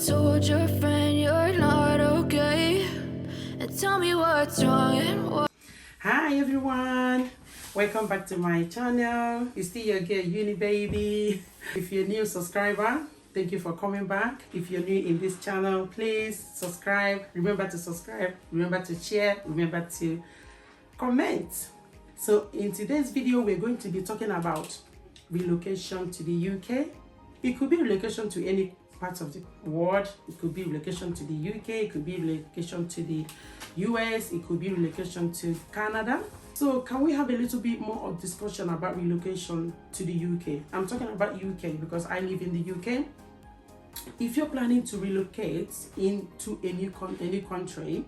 told your friend you're not okay, and tell me what's wrong and what. Hi everyone, welcome back to my channel. It's still your girl Uni Baby. If you're a new subscriber, thank you for coming back. If you're new in this channel, please subscribe. Remember to subscribe, remember to share, remember to comment. So in today's video, we're going to be talking about relocation to the UK. It could be relocation to any part of the world. It could be relocation to the UK, it could be relocation to the US, it could be relocation to Canada. So can we have a little bit more of discussion about relocation to the UK? I'm talking about UK because I live in the UK. If you're planning to relocate into a new country,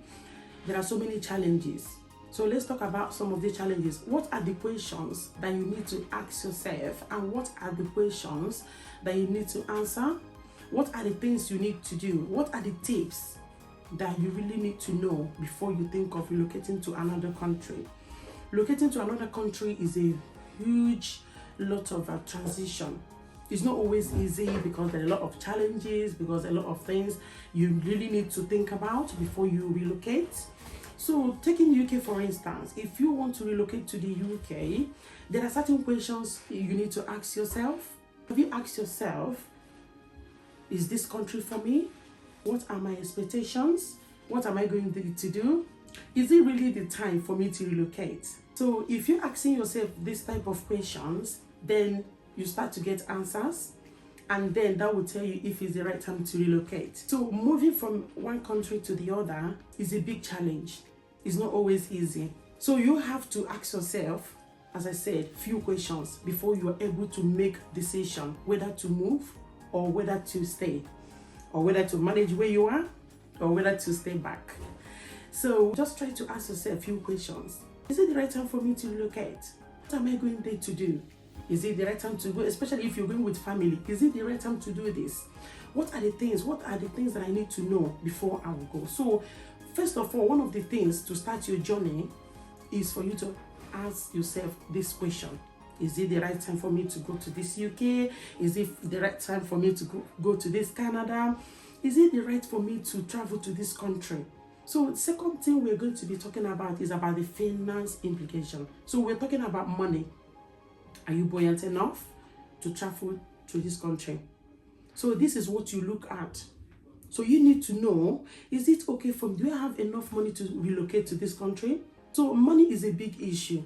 there are so many challenges. So let's talk about some of the challenges. What are the questions that you need to ask yourself, and what are the questions that you need to answer? What are the things you need to do? What are the tips that you really need to know before you think of relocating to another country? Relocating to another country is a huge lot of transition. It's not always easy because there are a lot of challenges, because a lot of things you really need to think about before you relocate. So taking UK for instance, if you want to relocate to the UK, there are certain questions you need to ask yourself. Have you asked yourself, is this country for me? What are my expectations? What am I going to do? Is it really the time for me to relocate? So if you're asking yourself this type of questions, then you start to get answers, and then that will tell you if it's the right time to relocate. So moving from one country to the other is a big challenge. It's not always easy. So you have to ask yourself, as I said, few questions before you are able to make decision whether to move or whether to stay, or whether to manage where you are or whether to stay back. So just try to ask yourself a few questions. Is it the right time for me to relocate? What am I going there to do? Is it the right time to go, especially if you're going with family? Is it the right time to do this? What are the things that I need to know before I will go? So first of all, one of the things to start your journey is for you to ask yourself this question. Is it the right time for me to go to this UK? Is it the right time for me to go to this Canada? Is it the right for me to travel to this country? So the second thing we're going to be talking about is about the finance implication. So we're talking about money. Are you buoyant enough to travel to this country? So this is what you look at. So you need to know, is it okay for me? Do I have enough money to relocate to this country? So money is a big issue.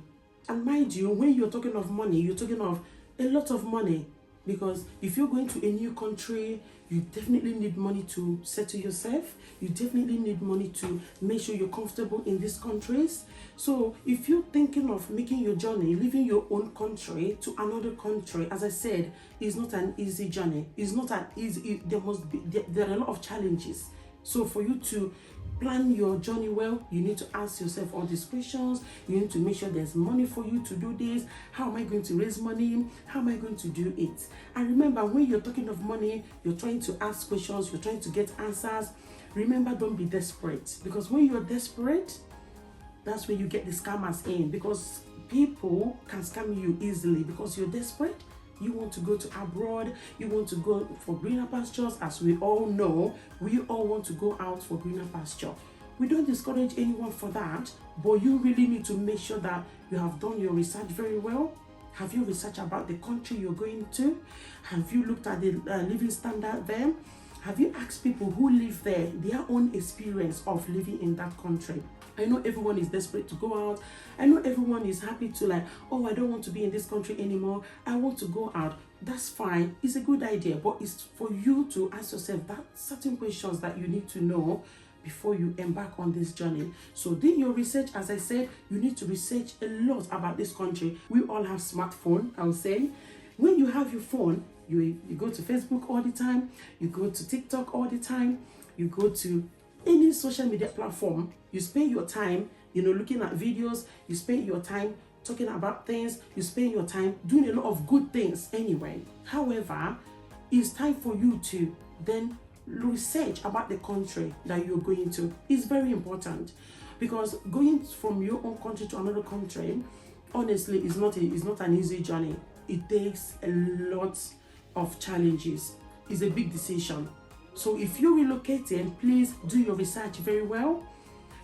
And mind you, when you're talking of money, you're talking of a lot of money. Because if you're going to a new country, you definitely need money to settle yourself. You definitely need money to make sure you're comfortable in these countries. So if you're thinking of making your journey, leaving your own country to another country, as I said, it's not an easy journey. It's not an easy, there are a lot of challenges. So for you to plan your journey well, you need to ask yourself all these questions. You need to make sure there's money for you to do this. How am I going to raise money? How am I going to do it? And remember, when you're talking of money, you're trying to ask questions, you're trying to get answers. Remember, don't be desperate, because when you're desperate, that's where you get the scammers in, because people can scam you easily because you're desperate. You want to go to abroad, you want to go for greener pastures. As we all know, we all want to go out for greener pasture. We don't discourage anyone for that, but you really need to make sure that you have done your research very well. Have you researched about the country you're going to? Have you looked at the living standard there? Have you asked people who live there their own experience of living in that country? I know everyone is desperate to go out. I know everyone is happy to like, oh, I don't want to be in this country anymore. I want to go out. That's fine. It's a good idea, but it's for you to ask yourself that certain questions that you need to know before you embark on this journey. So do your research. As I said, you need to research a lot about this country. We all have smartphone, I would say. When you have your phone, you go to Facebook all the time, you go to TikTok all the time, you go to any social media platform. You spend your time, looking at videos, you spend your time talking about things, you spend your time doing a lot of good things anyway. However, it's time for you to then research about the country that you're going to. It's very important, because going from your own country to another country, honestly, is not an easy journey. It takes a lot of challenges. It's a big decision. So if you're relocating, please do your research very well.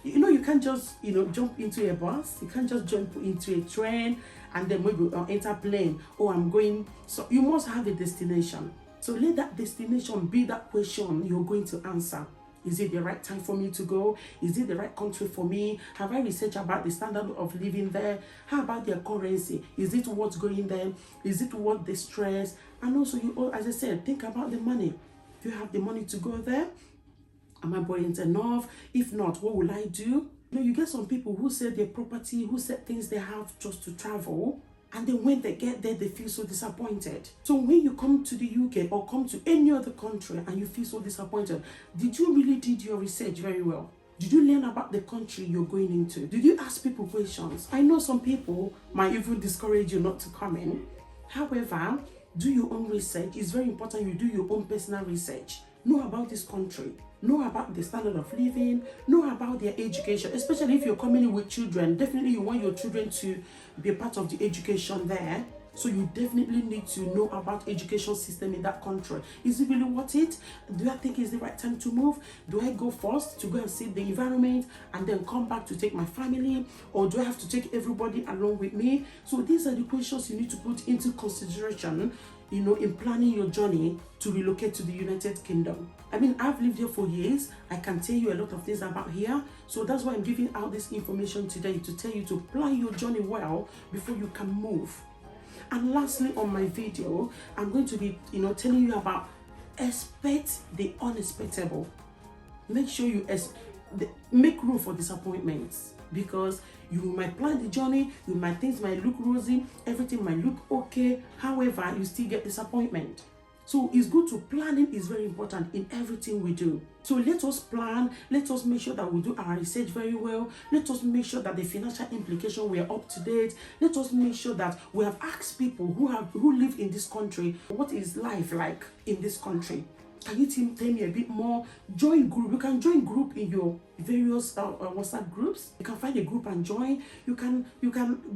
You can't just, jump into a bus. You can't just jump into a train and then maybe enter plane. Oh, I'm going. So you must have a destination. So let that destination be that question you're going to answer. Is it the right time for me to go? Is it the right country for me? Have I researched about the standard of living there? How about their currency? Is it worth going there? Is it worth the stress? And also, as I said, think about the money. Do you have the money to go there? Am I buoyant enough? If not, what will I do? You get some people who sell their property, who sell things they have just to travel. And then when they get there, they feel so disappointed. So when you come to the UK or come to any other country and you feel so disappointed, did you really did your research very well? Did you learn about the country you're going into? Did you ask people questions? I know some people might even discourage you not to come in. However, do your own research. It's very important you do your own personal research. Know about this country. Know about the standard of living. Know about their education. Especially if you're coming in with children. Definitely you want your children to be a part of the education there. So you definitely need to know about education system in that country. Is it really worth it? Do I think it's the right time to move? Do I go first to go and see the environment and then come back to take my family? Or do I have to take everybody along with me? So these are the questions you need to put into consideration, in planning your journey to relocate to the United Kingdom. I mean, I've lived here for years. I can tell you a lot of things about here. So that's why I'm giving out this information today to tell you to plan your journey well before you can move. And lastly, on my video, I'm going to be, telling you about expect the unexpected. Make sure you make room for disappointments, because you might plan the journey, things might look rosy, everything might look okay. However, you still get disappointment. So it's good to planning is very important in everything we do. So let us plan, let us make sure that we do our research very well. Let us make sure that the financial implication we are up to date. Let us make sure that we have asked people who live in this country, what is life like in this country? Can you tell me a bit more? Join group. You can join group in your various WhatsApp groups. You can find a group and join. You can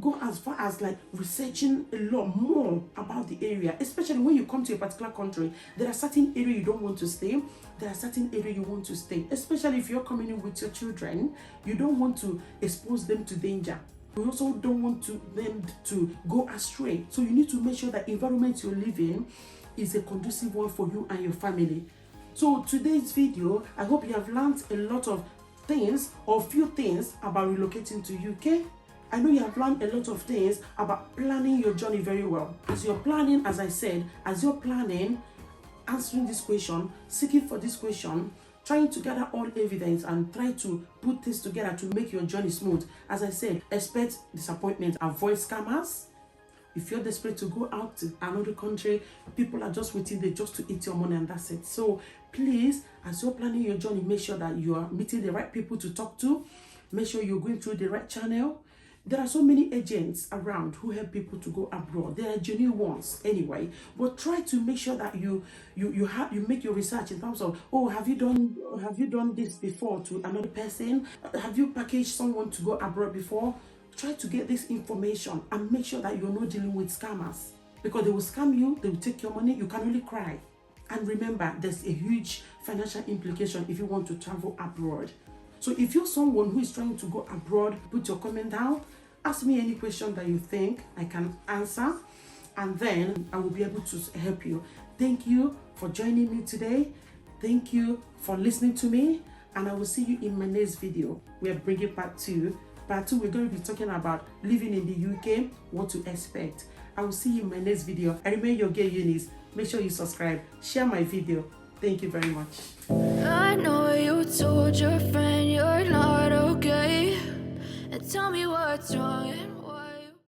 go as far as like researching a lot more about the area. Especially when you come to a particular country, there are certain areas you don't want to stay. There are certain areas you want to stay. Especially if you're coming in with your children, you don't want to expose them to danger. You also don't want them to go astray. So you need to make sure that environment you live in is a conducive one for you and your family. So today's video, I hope you have learned a lot of things or few things about relocating to UK. I know you have learned a lot of things about planning your journey very well. As you're planning, as I said, answering this question, seeking for this question, trying to gather all evidence and try to put this together to make your journey smooth. As I said, expect disappointment, avoid scammers. If you're desperate to go out to another country, people are just waiting there just to eat your money and that's it. So please, as you're planning your journey, make sure that you are meeting the right people to talk to. Make sure you're going through the right channel. There are so many agents around who help people to go abroad. There are genuine ones anyway. But try to make sure that you make your research in terms of, oh, have you done this before to another person? Have you packaged someone to go abroad before? Try to get this information and make sure that you're not dealing with scammers, because they will scam you, they will take your money, you can only cry. And remember, there's a huge financial implication if you want to travel abroad. So if you're someone who is trying to go abroad, put your comment down, ask me any question that you think I can answer, and then I will be able to help you. Thank you for joining me today. Thank you for listening to me, and I will see you in my next video. We are bringing part 2. Part 2, we're going to be talking about living in the UK, what to expect. I will see you in my next video. I remain your girl Eunice. Make sure you subscribe, share my video. Thank you very much. I know you told